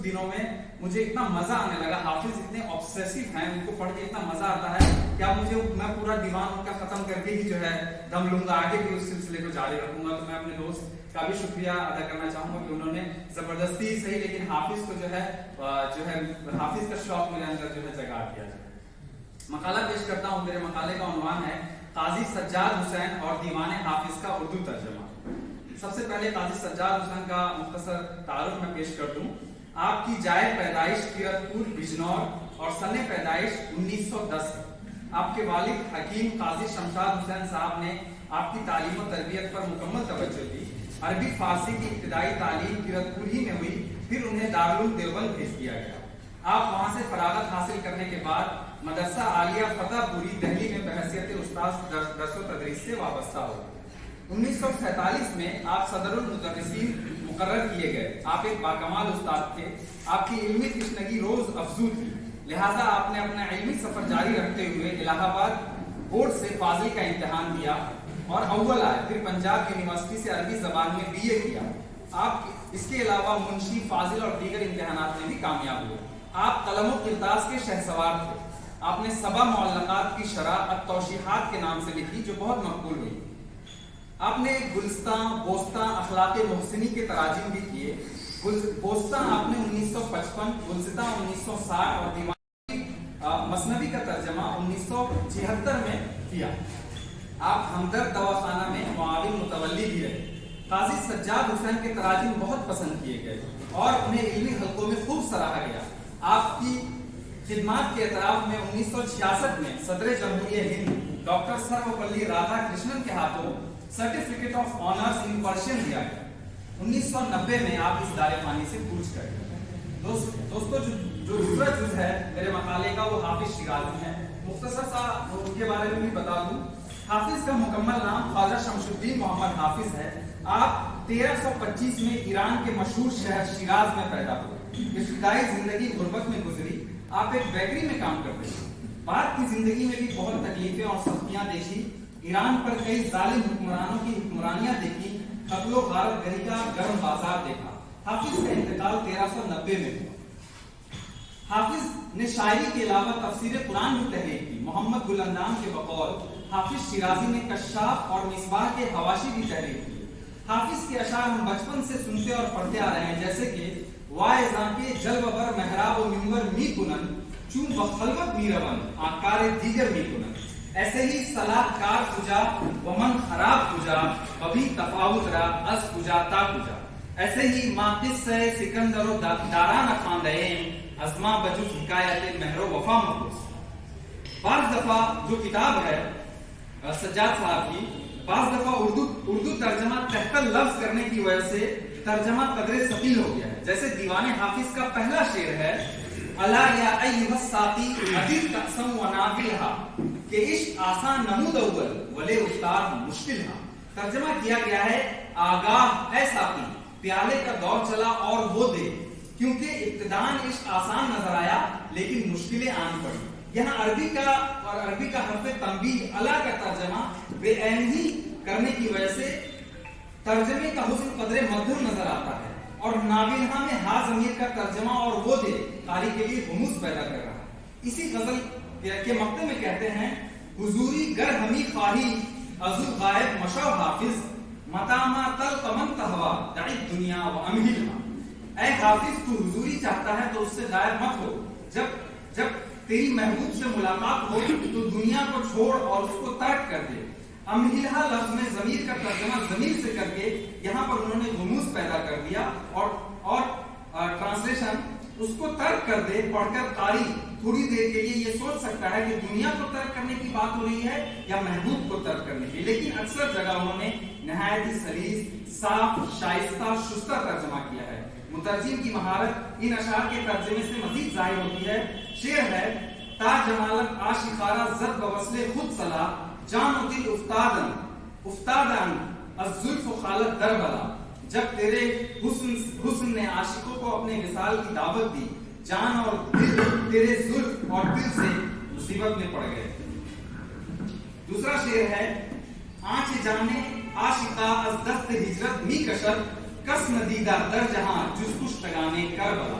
دنوں میں مجھے اتنا مزہ آنے لگا. حافظ اتنے آبسیسو ہیں, ان کو پڑھ کے اتنا مزہ آتا ہے کہ میں پورا دیوان ان کا ختم کر کے ہی جو ہے دم لوں گا, آگے بھی اس سلسلے کو جاری رکھوں گا. تو میں اپنے دوست کا بھی شکریہ ادا کرنا چاہوں گا کہ انہوں نے زبردستی صحیح لیکن حافظ کو جو ہے حافظ کا شوق میرے اندر جو ہے جگا دیا. مقالہ پیش کرتا ہوں. میرے مقالے کا عنوان ہے قاضی سجاد حسین اور دیوان حافظ کا اردو ترجمہ. سب سے پہلے قاضی سجاد حسین کا مختصر تعارف میں پیش کر دوں. آپ کی جائے پیدائش کیرتپور بجنور اور سن پیدائش 1910 ہے. آپ کے والد حکیم قاضی شمشاد حسین صاحب نے آپ کی تعلیم و تربیت پر مکمل توجہ دی. عربی فارسی کی ابتدائی تعلیم کیرتپور ہی میں ہوئی, پھر انہیں دارالعلوم دیوبند بھیج دیا گیا. آپ وہاں سے فراغت حاصل کرنے کے بعد مدرسہ عالیہ فتح پوری دہلی میں بحیثیت استاد درس و تدریس سے وابستہ ہو گئے. 1947 میں آپ صدر المدرسین مقرر کیے گئے. آپ ایک باکمال استاد تھے. آپ کی علمی تشنگی روز افزو تھی, لہذا آپ نے اپنا علمی سفر جاری رکھتے ہوئے الہ آباد بورڈ سے فاضل کا امتحان دیا اور اول آئے. پھر پنجاب یونیورسٹی سے عربی زبان میں BA کیا. آپ اس کے علاوہ منشی فاضل اور دیگر امتحانات میں بھی کامیاب ہوئے. آپ قلم و کرتاس کے شہسوار تھے. آپ نے 7 معلقات کی شرح التوشیحات کے نام سے لکھی جو بہت مقبول ہوئی. آپ نے گلستان بوستان اخلاق محسنی کے تراجم بھی کیے. بوستان آپ نے 1955, گلستان 1960 اور دیوان مثنوی کا ترجمہ 1976 میں کیا. آپ ہمدرد دواخانہ میں معاون متولی بھی رہے. قاضی سجاد حسین کے تراجم بہت پسند کیے گئے اور انہیں علمی حلقوں میں خوب سراہا گیا. آپ کی خدمات کے اعتراف میں 1966 میں صدر جمہوریہ ہند ڈاکٹر سروپلی رادھا کرشنن کے ہاتھوں certificate of honours in Persian دیا گیا. 1990 میں آپ اس دائرے فانی سے کوچ کر گئے. دوستو جو دوسرا جز ہے میرے مقالے کا وہ حافظ شیرازی ہے. مختصر سا ان کے بارے میں بھی بتا دوں. حافظ کا مکمل نام خواجہ شمس الدین محمد حافظ ہے. آپ 1325 میں ایران کے مشہور شہر شیراز میں پیدا ہوئے. ابتدائی زندگی غربت میں گزری. آپ ایک بیکری میں کام کرتے تھے. بعد کی زندگی میں بھی بہت تکلیفیں اور سختیاں دیکھی. ایران پر کئی ظالم حکمرانوں کی حکمرانیاں دیکھی. قتل و غارت گری کا گرم بازار دیکھا. حافظ کا انتقال 1390 میں ہوا. حافظ نے شاعری کے علاوہ تفسیر قرآن بھی تحریر کی. محمد گل اندام کے بقول حافظ شیرازی نے کشاف اور مصباح کے حواشی بھی تحریر کی. حافظ کے اشعار ہم بچپن سے سنتے اور پڑھتے آ رہے ہیں, جیسے کہ وائزاں کے جلوہ بر محراب و منبر می کنن چون بخلوت می روان آکار دیگر می کنن. ایسے ہی صلاح کار کجا ومن خراب کجا ببی تفاوت را از کجا تا کجا. ایسے ہی ماں قصہ سکندر و داران خاندین از ماں بجز حکایت مہر و وفا مخلص. بعض دفعہ جو کتاب ہے سجاد صاحب کی, بعض دفعہ اردو ترجمہ تحقل لفظ کرنے کی وجہ سے ترجمہ قدر ثقیل ہو گیا ہے. جیسے دیوان حافظ کا پہلا شعر ہے الا یا ایھا الساقی عدید قسم و نافلھا, کہ عشق آسان نمود اول ولے استاد مشکل ہاں. ترجمہ کیا گیا ہے آگاہ اے ساقی, پیالے کا دور چلا اور وہ دے, کیونکہ ابتداءً عشق آسان نظر آیا لیکن مشکلیں آن پڑی. یہاں عربی کا حرف تنبیہ الا کا ترجمہ بے عین ہی کرنے کی وجہ سے ترجمے کا حسن قدر مدھم نظر آتا ہے, اور ناولہا میں ہا ضمیر کا ترجمہ اور وہ دے قاری کے لیے غموض پیدا کر رہا ہے. اسی غزل کے مقطع میں کہتے ہیں حضوری گر ہمی خواہی ازو غائب مشو حافظ متاما تل قمن تہوا دعی دنیا و امہلہا. اے حافظ تو حضوری چاہتا ہے تو اس سے غائب مت ہو. جب تیری محبوب سے ملاقات ہو تو دنیا کو چھوڑ اور اس کو ترک کر دے. امہلہا لفظ میں ضمیر کا ترجمہ ضمیر سے کر کے یہاں پر انہوں نے غموض پیدا کر دیا, اور ٹرانسلیشن اس کو ترک کر دے. پڑھ کر قاری تھوڑی دیر کے لیے یہ سوچ سکتا ہے کہ دنیا کو ترک کرنے کی بات ہو رہی ہے یا محبوب کو ترک کرنے کی, لیکن اکثر جگہ انہوں نے نہایت ہی سلیس, صاف, شائستہ, شستہ ترجمہ کیا ہے. مترجم کی مہارت ان اشعار کے ترجمے سے مزید ظاہر ہوتی ہے. شعر ہے تا جمالت عاشقارہ زد بوصل خود صلاح جان و دل افتادن از زلف و خالت در بلا. جب تیرے حسن نے عاشقوں کو اپنے وصال کی دعوت دی, جان اور دل تیرے زلف اور دل سے مصیبت میں پڑ گئے. دوسرا شعر ہے آنچ جانے عاشقہ از دست ہجرت می کشد کس ندیدہ در جہاں جز کش تگانے Karbala.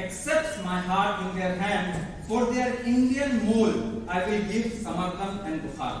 accepts my heart in their hand for their Indian mole, I will give Samarkand and Bukhara,